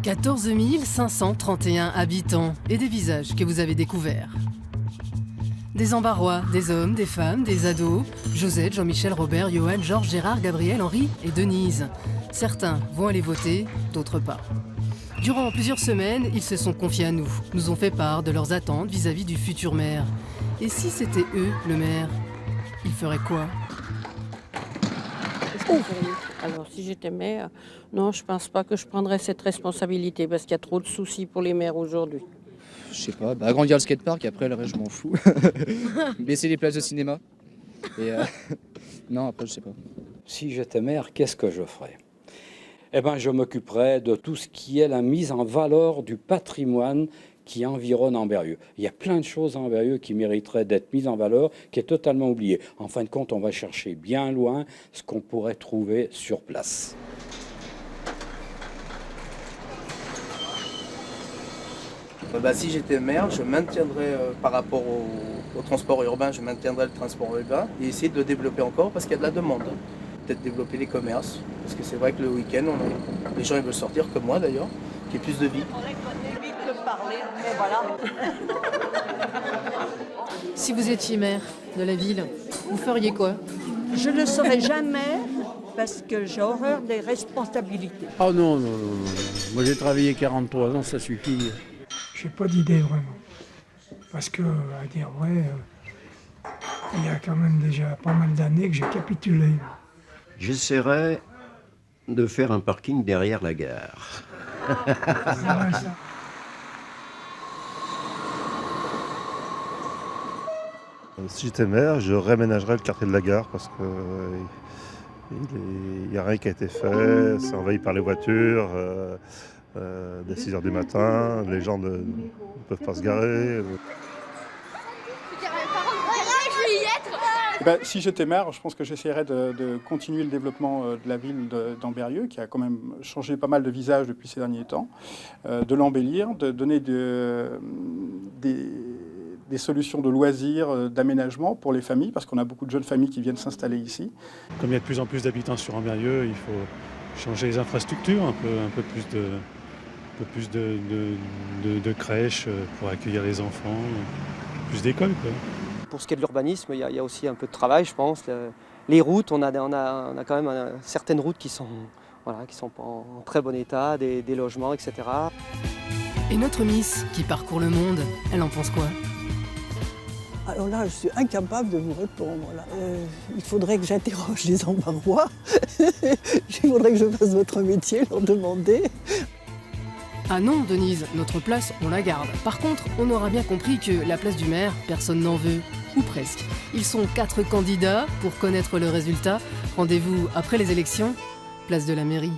14 531 habitants et des visages que vous avez découverts. Des Embarrois, des hommes, des femmes, des ados, Josette, Jean-Michel, Robert, Johan, Georges, Gérard, Gabriel, Henri et Denise. Certains vont aller voter, d'autres pas. Durant plusieurs semaines, ils se sont confiés à nous ont fait part de leurs attentes vis-à-vis du futur maire. Et si c'était eux, le maire, ils feraient quoi ? Alors si j'étais maire, non, je pense pas que je prendrais cette responsabilité parce qu'il y a trop de soucis pour les maires aujourd'hui. Je sais pas, agrandir le skatepark, après le reste je m'en fous. Baisser les places de cinéma. Et non, après je sais pas. Si j'étais maire, qu'est-ce que je ferais ? Eh bien, je m'occuperais de tout ce qui est la mise en valeur du patrimoine qui environne Ambérieu. Il y a plein de choses à Ambérieu qui mériteraient d'être mises en valeur, qui est totalement oubliée. En fin de compte, on va chercher bien loin ce qu'on pourrait trouver sur place. Si j'étais maire, je maintiendrais par rapport au transport urbain, je maintiendrais le transport urbain et essayer de le développer encore parce qu'il y a de la demande. Peut-être développer les commerces, parce que c'est vrai que le week-end, les gens ils veulent sortir, comme moi d'ailleurs, qu'il y ait plus de vie. Si vous étiez maire de la ville, vous feriez quoi ? Je ne le serai jamais parce que j'ai horreur des responsabilités. Oh non. Moi j'ai travaillé 43 ans, ça suffit. J'ai pas d'idée vraiment. Parce que, à dire vrai, il y a quand même déjà pas mal d'années que j'ai capitulé. J'essaierai de faire un parking derrière la gare. Si j'étais maire, je réaménagerais le quartier de la gare parce que il n'y a rien qui a été fait, c'est envahi par les voitures dès 6h du matin, les gens ne peuvent pas se garer. Si j'étais maire, je pense que j'essaierais de continuer le développement de la ville d'Ambérieu, qui a quand même changé pas mal de visage depuis ces derniers temps, de l'embellir, de donner des solutions de loisirs, d'aménagement pour les familles, parce qu'on a beaucoup de jeunes familles qui viennent s'installer ici. Comme il y a de plus en plus d'habitants sur Ambérieu, il faut changer les infrastructures, un peu plus de crèches pour accueillir les enfants, plus d'écoles, quoi. Pour ce qui est de l'urbanisme, il y a aussi un peu de travail, je pense. Les routes, on a quand même certaines routes qui sont pas en très bon état, des logements, etc. Et notre Miss, qui parcourt le monde, elle en pense quoi ? Alors là, je suis incapable de vous répondre. Il faudrait que j'interroge les Embarrois. Il faudrait que je fasse votre métier, leur demander. Ah non, Denise, notre place, on la garde. Par contre, on aura bien compris que la place du maire, personne n'en veut. Ou presque. Ils sont 4 candidats. Pour connaître le résultat, rendez-vous après les élections, place de la mairie.